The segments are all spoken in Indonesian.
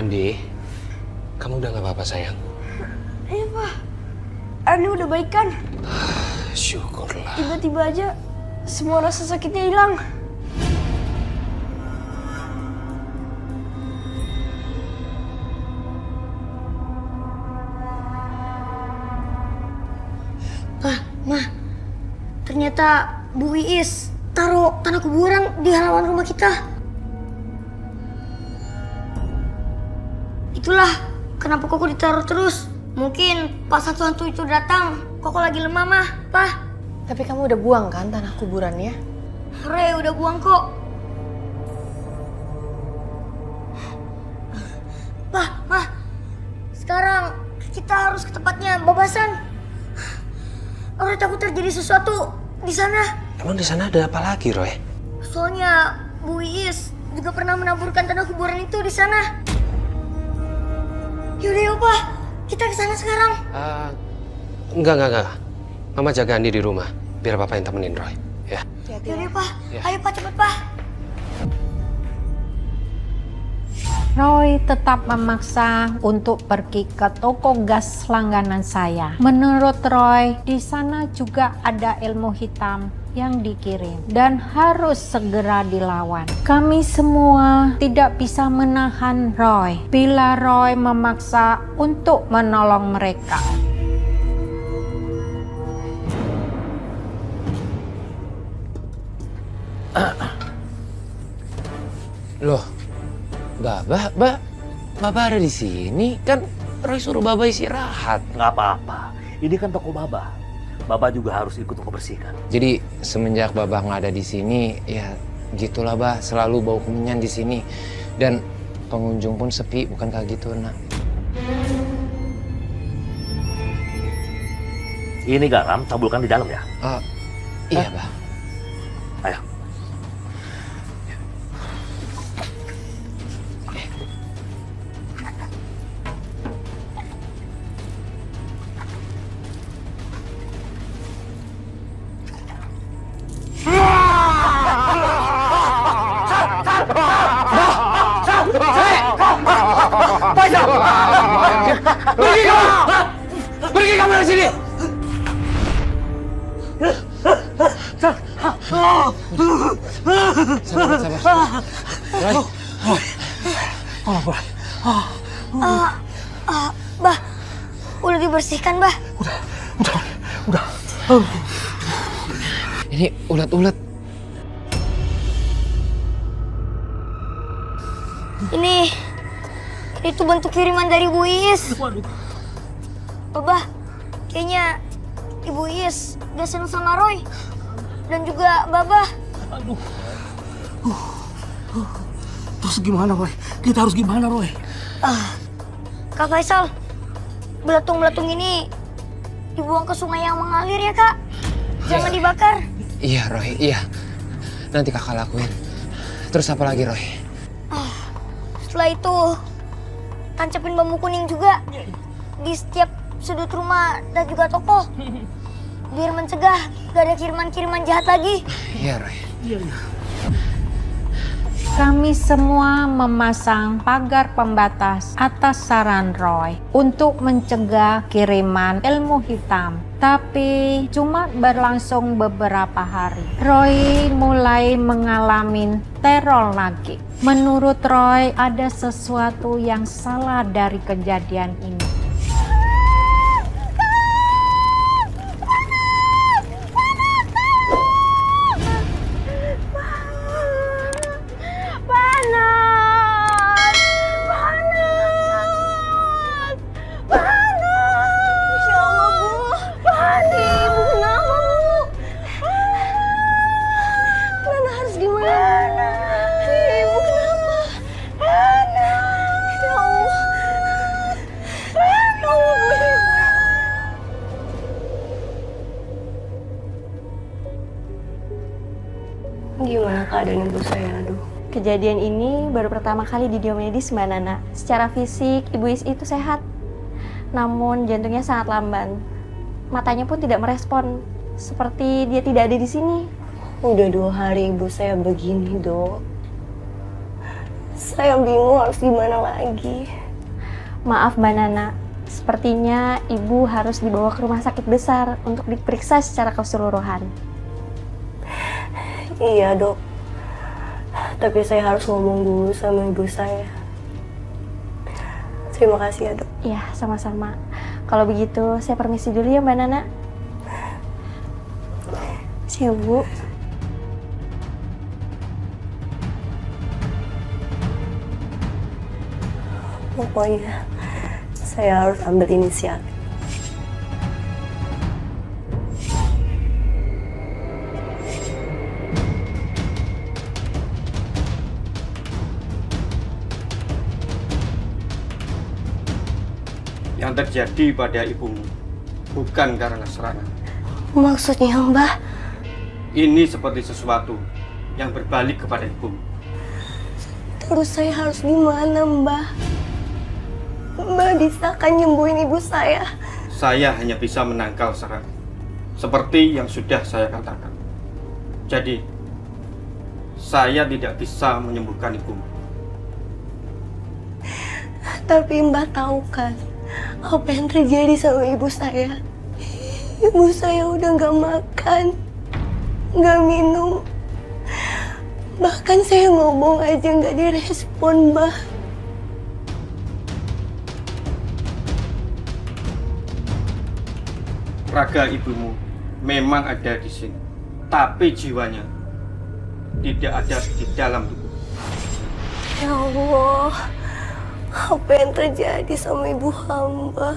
Andi, kamu udah gak apa-apa sayang? Iya Pak, Andi udah baik kan? Syukurlah. Tiba-tiba aja semua rasa sakitnya hilang. Ma, ternyata Bu Iis taruh tanah kuburan di halaman rumah kita. Itulah kenapa Koko ditaruh terus. Mungkin pas hantu-hantu itu datang, Koko lagi lemah, Mah. Pah. Tapi kamu udah buang kan tanah kuburannya? Re, udah buang kok. Pah, Mah. Sekarang kita harus ke tempatnya Babasan. Roy takut terjadi sesuatu di sana. Emang di sana ada apa lagi, Roy? Soalnya Bu Iis juga pernah menaburkan tanah kuburan itu di sana. Yaudah yuk, Pak. Kita ke sana sekarang. Enggak. Mama jaga Andi di rumah. Biar Papa yang temenin Roy. Ya. Yaudah, Pak. Ya. Ayo, Pak. Cepet, Pak. Roy tetap memaksa untuk pergi ke toko gas langganan saya. Menurut Roy, di sana juga ada ilmu hitam yang dikirim dan harus segera dilawan. Kami semua tidak bisa menahan Roy bila Roy memaksa untuk menolong mereka. Loh, Baba ada di sini kan? Roy suruh Baba istirahat. Nggak apa-apa. Ini kan toko Baba. Baba juga harus ikut membersihkan. Jadi semenjak Baba nggak ada di sini, ya gitulah Bah. Selalu bau kemenyan di sini dan pengunjung pun sepi, bukankah gitu, Nak? Ini garam taburkan di dalam ya. Iya, Bah. Ayo. Pergi kamu dari sini! Sabar. Roy. Bah, udah dibersihkan, Bah. Udah. Ini ulat-ulat. Ini tuh bentuk kiriman dari Bu Iis. Bah, kayaknya Ibu Iis gak seneng sama Roy. Dan juga Baba. Aduh. Terus gimana, Roy? Kita harus gimana, Roy? Kak Faisal, belatung-belatung ini dibuang ke sungai yang mengalir ya, Kak. Jangan dibakar. Iya, Roy. Iya. Nanti kakak lakuin. Terus apa lagi, Roy? Setelah itu, tancapin bambu kuning juga di setiap sudut rumah dan juga toko. Biar mencegah gak ada kiriman-kiriman jahat lagi. Iya, Roy. Iya. Kami semua memasang pagar pembatas atas saran Roy untuk mencegah kiriman ilmu hitam. Tapi cuma berlangsung beberapa hari. Roy mulai mengalami teror lagi. Menurut Roy, ada sesuatu yang salah dari kejadian ini. Gimana keadaan ibu saya, aduh. Kejadian ini baru pertama kali di biomedis, Mbak Nana. Secara fisik, Ibu Is itu sehat. Namun jantungnya sangat lamban. Matanya pun tidak merespon. Seperti dia tidak ada di sini. Udah 2 hari ibu saya begini, Dok. Saya bingung harus gimana lagi. Maaf Mbak Nana, sepertinya ibu harus dibawa ke rumah sakit besar untuk diperiksa secara keseluruhan. Iya dok, tapi saya harus ngomong dulu sama ibu saya. Terima kasih ya dok. Iya, sama-sama. Kalau begitu, saya permisi dulu ya Mbak Nana. Siap bu. Pokoknya saya harus ambil inisiatif. Yang terjadi pada ibumu bukan karena serangan. Maksudnya Mbah? Ini seperti sesuatu yang berbalik kepada ibumu. Terus saya harus gimana Mbah? Mbah bisa kan nyembuhin ibu saya? Saya hanya bisa menangkal serangan, seperti yang sudah saya katakan. Jadi, saya tidak bisa menyembuhkan ibumu. Tapi Mbah tahu kan apa yang terjadi sama ibu saya? Ibu saya udah gak makan, gak minum. Bahkan saya ngomong aja gak direspon, Mbah. Raga ibumu memang ada di sini, tapi jiwanya tidak ada di dalam tubuh. Ya Allah, apa yang terjadi sama ibu hamba?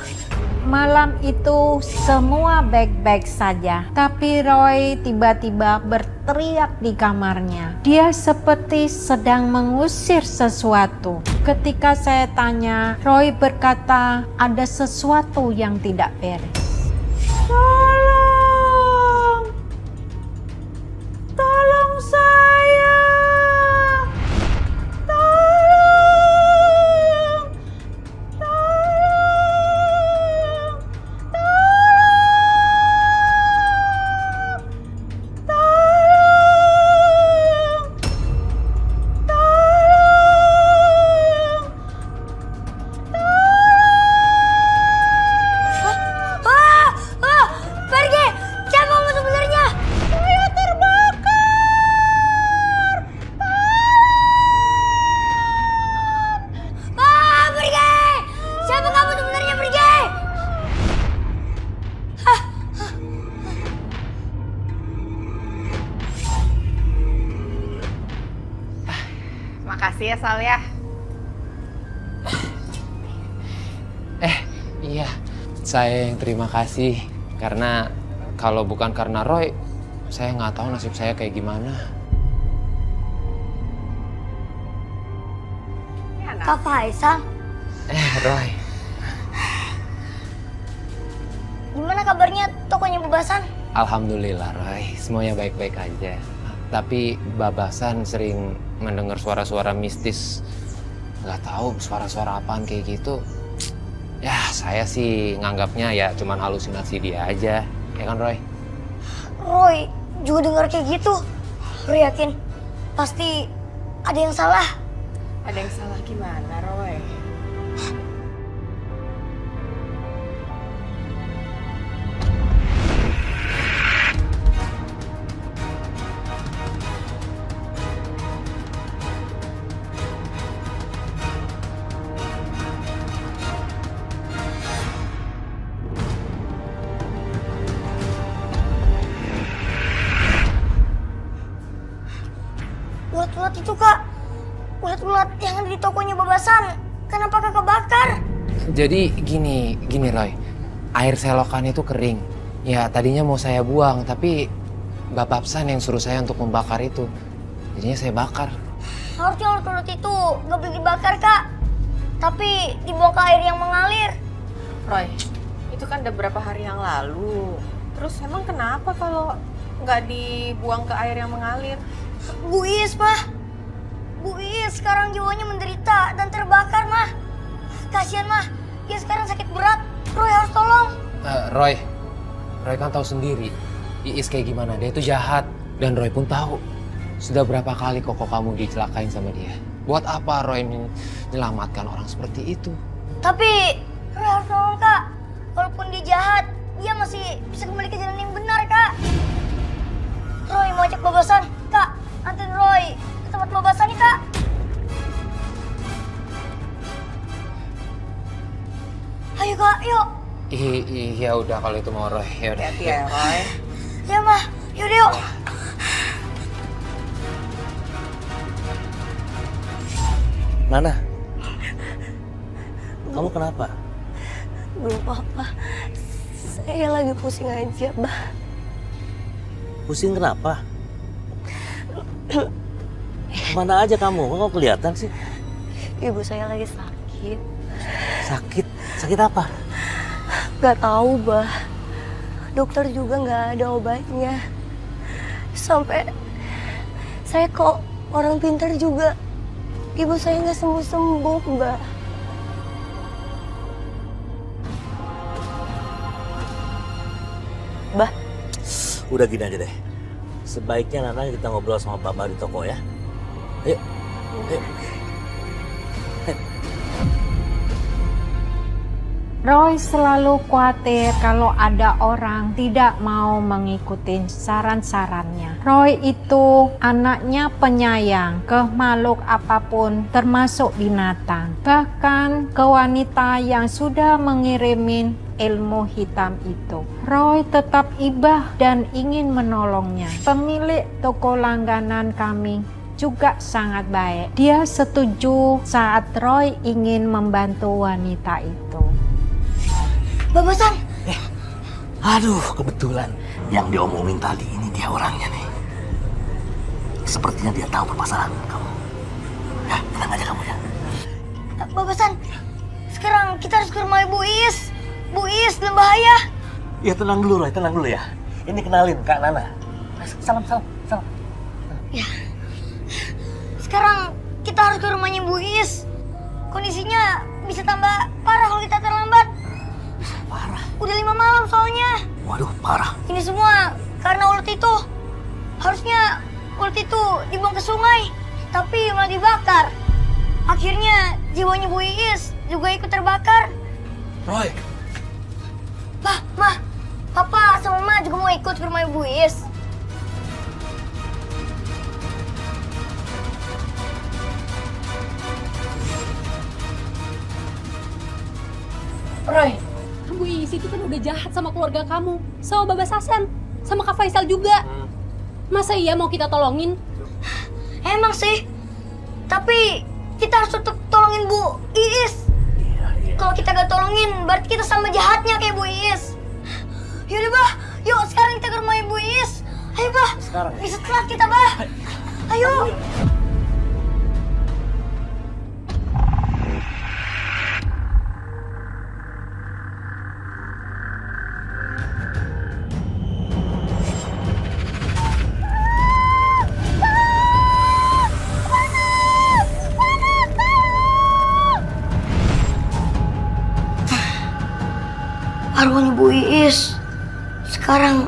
Malam itu semua baik-baik saja, tapi Roy tiba-tiba berteriak di kamarnya. Dia seperti sedang mengusir sesuatu. Ketika saya tanya, Roy berkata ada sesuatu yang tidak beres. Tolong! Tolong saya! Tolong! Tolong! Tolong! Tolong! Pergi! Siapa kamu sebenarnya? Saya terbakar! Pergi! Siapa kamu sebenarnya? Pergi! Makasih ya Sal ya. Iya, saya yang terima kasih. Karena kalau bukan karena Roy, saya nggak tahu nasib saya kayak gimana. Kak Faisal, Roy. gimana kabarnya tokonya Bebasan? Alhamdulillah Roy, semuanya baik-baik aja. Tapi Babasan sering mendengar suara-suara mistis. Nggak tahu suara-suara apaan kayak gitu. Ya saya sih nganggapnya ya cuman halusinasi dia aja. Ya kan Roy? Roy juga dengar kayak gitu. Roy yakin pasti ada yang salah. Ada yang salah gimana, Roy? Ulat-ulat itu kak, ulat-ulat yang ada di tokonya Bebasan. Kenapa kakak bakar? Jadi gini Roy. Air selokan itu kering. Ya tadinya mau saya buang, tapi Bapak Psan yang suruh saya untuk membakar itu. Jadinya saya bakar. Harusnya ulat-ulat itu gak boleh dibakar kak, tapi dibuang ke air yang mengalir. Roy, itu kan udah berapa hari yang lalu. Terus emang kenapa kalau nggak dibuang ke air yang mengalir? Bu Is, Mah. Bu Is sekarang jiwanya menderita dan terbakar, Mah. Kasihan, Mah. Dia sekarang sakit berat. Roy harus tolong. Roy kan tahu sendiri Iis kayak gimana. Dia itu jahat dan Roy pun tahu. Sudah berapa kali koko kamu dicelakain sama dia. Buat apa Roy menyelamatkan orang seperti itu? Tapi Roy harus nolong Kak. Walaupun dia jahat, dia masih bisa kembali ke jalan yang benar Kak. Roy mau ajak Babasan. Kak, anterin Roy ke tempat Babasan nih Kak. Ayo Kak, yuk. Iya udah kalau itu mau Roy. Ya udah. Hati ya, Roy. Ya mah, yaudah yuk. Nana, kamu kenapa? Belum apa-apa. Saya lagi pusing aja, Bah. Pusing kenapa? Kemana aja kamu? Kok kelihatan sih? Ibu saya lagi sakit. Sakit? Sakit apa? Gak tahu, Bah. Dokter juga nggak ada obatnya. Sampai saya kok orang pintar juga. Ibu saya nggak sembuh-sembuh, Mbak. Bah, Udah gini aja deh. Sebaiknya Nana kita ngobrol sama Baba di toko ya. Ayo. Ayo. Roy selalu khawatir kalau ada orang tidak mau mengikuti saran-sarannya. Roy itu anaknya penyayang ke makhluk apapun termasuk binatang. Bahkan ke wanita yang sudah mengirimin ilmu hitam itu. Roy tetap ibah dan ingin menolongnya. Pemilik toko langganan kami juga sangat baik. Dia setuju saat Roy ingin membantu wanita itu. Babasan. Aduh, kebetulan yang diomongin tadi ini dia orangnya nih. Sepertinya dia tahu permasalahan kamu. Ya, tenang aja kamu ya. Babasan, sekarang kita harus ke rumah Ibu Is. Bu Is dalam bahaya. Ya tenang dulu Roy, tenang dulu ya. Ini kenalin Kak Nana. Salam. Ya. Sekarang kita harus ke rumahnya Bu Is. Kondisinya bisa tambah parah kalau kita terlambat. Parah. Udah 5 malam soalnya. Waduh, parah. Ini semua karena ulet itu. Harusnya ulet itu dibuang ke sungai, tapi malah dibakar. Akhirnya jiwanya Bu Is juga ikut terbakar. Roy. Ma, Papa sama Mama juga mau ikut ke rumah Ibu Is. Roy, Bu Is itu kan udah jahat sama keluarga kamu, sama Baba Sasan, sama Kak Faisal juga. Masa iya mau kita tolongin? Emang sih, tapi kita harus tetap tolongin Bu Iis. Kalau kita gak tolongin, berarti kita sama jahatnya kayak Bu Iis. Yaudah Bah, yuk sekarang kita ke rumah Ibu Iis. Ayo Bah, Sekarang. bisa telat kita Bah. Ayo. Arwahnya Bu Iis sekarang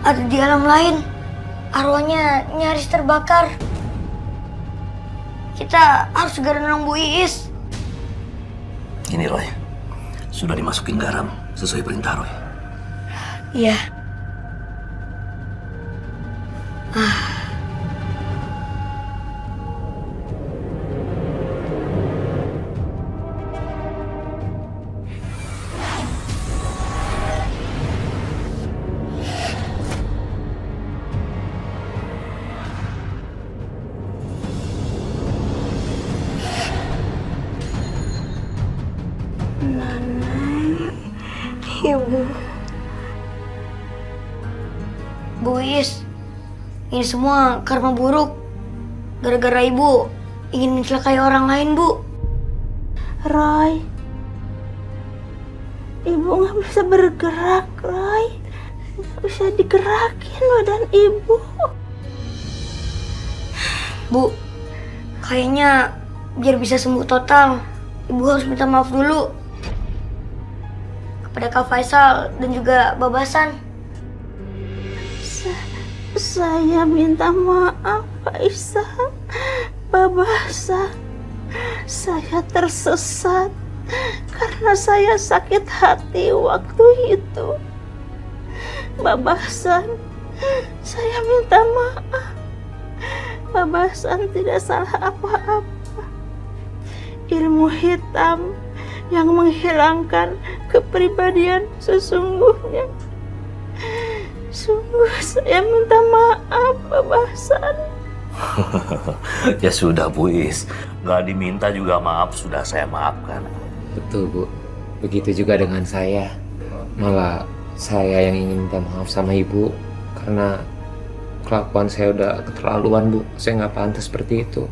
ada di alam lain. Arwahnya nyaris terbakar. Kita harus segera nolong Bu Iis. Ini Roy, sudah dimasukin garam sesuai perintah Roy. Iya. Ibu. Bu Iis, ini semua karma buruk. Gara-gara Ibu ingin mencelakai orang lain, Bu. Roy. Ibu nggak bisa bergerak, Roy. Nggak bisa digerakin badan Ibu. Bu, kayaknya biar bisa sembuh total, Ibu harus minta maaf dulu kepada Kak Faisal dan juga Babasan. Saya minta maaf, Faisal. Babasa, saya tersesat karena saya sakit hati waktu itu. Babasan, saya minta maaf. Babasan tidak salah apa-apa. Ilmu hitam yang menghilangkan kepribadian sesungguhnya. Sungguh saya minta maaf, Babasan. Ya sudah Bu Is, nggak diminta juga maaf, sudah saya maafkan. Betul Bu, begitu juga dengan saya. Malah saya yang ingin minta maaf sama Ibu karena kelakuan saya udah keterlaluan Bu. Saya nggak pantas seperti itu.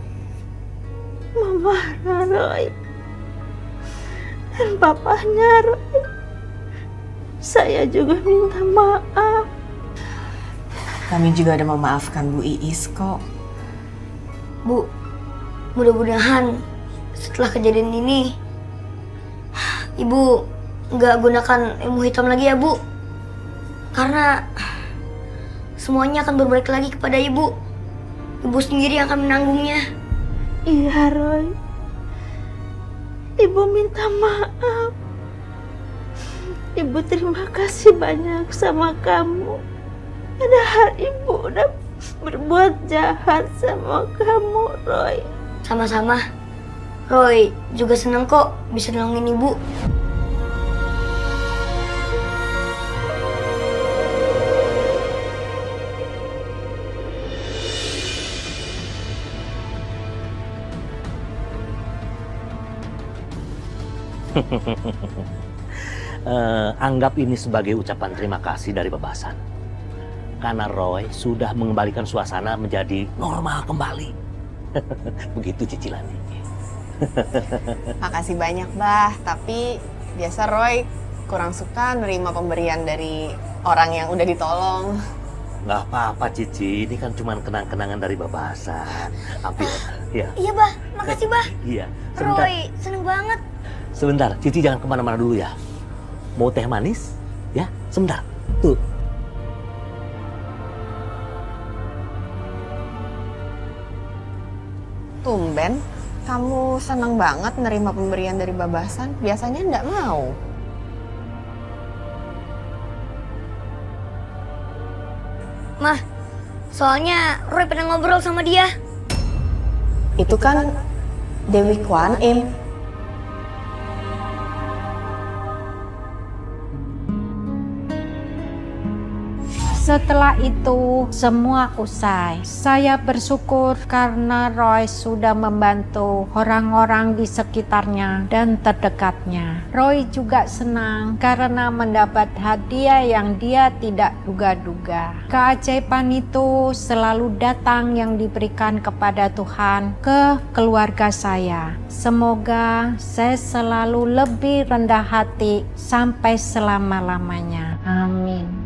Mama Roy dan papanya Roy, saya juga minta maaf. Kami juga udah memaafkan Bu Iis kok. Bu, mudah-mudahan setelah kejadian ini Ibu nggak gunakan ilmu hitam lagi ya Bu. Karena semuanya akan berbalik lagi kepada Ibu. Ibu sendiri yang akan menanggungnya. Iya Roy, Ibu minta maaf. Ibu terima kasih banyak sama kamu. Padahal Ibu udah berbuat jahat sama kamu, Roy. Sama-sama. Roy juga senang kok bisa nolongin Ibu. Anggap ini sebagai ucapan terima kasih dari Babasan. Karena Roy sudah mengembalikan suasana menjadi normal kembali. Begitu cicilannya. Makasih banyak, Bah. Tapi biasa Roy kurang suka nerima pemberian dari orang yang udah ditolong. Nggak apa-apa, Cici. Ini kan cuma kenang-kenangan dari Babasan. Ambil, ya. Iya, Bah. Makasih, Bah. Iya. Sebentar, Roy, seneng banget. sebentar. Cici jangan kemana-mana dulu ya. Mau teh manis? Ya, sebentar. Tuh. Tumben, kamu senang banget nerima pemberian dari Babasan. Biasanya nggak mau. Mah, soalnya Roy pernah ngobrol sama dia. Itu kan Dewi Kwan Im. Setelah itu semua usai. Saya bersyukur karena Roy sudah membantu orang-orang di sekitarnya dan terdekatnya. Roy juga senang karena mendapat hadiah yang dia tidak duga-duga. Keajaiban itu selalu datang yang diberikan kepada Tuhan ke keluarga saya. Semoga saya selalu lebih rendah hati sampai selama-lamanya. Amin.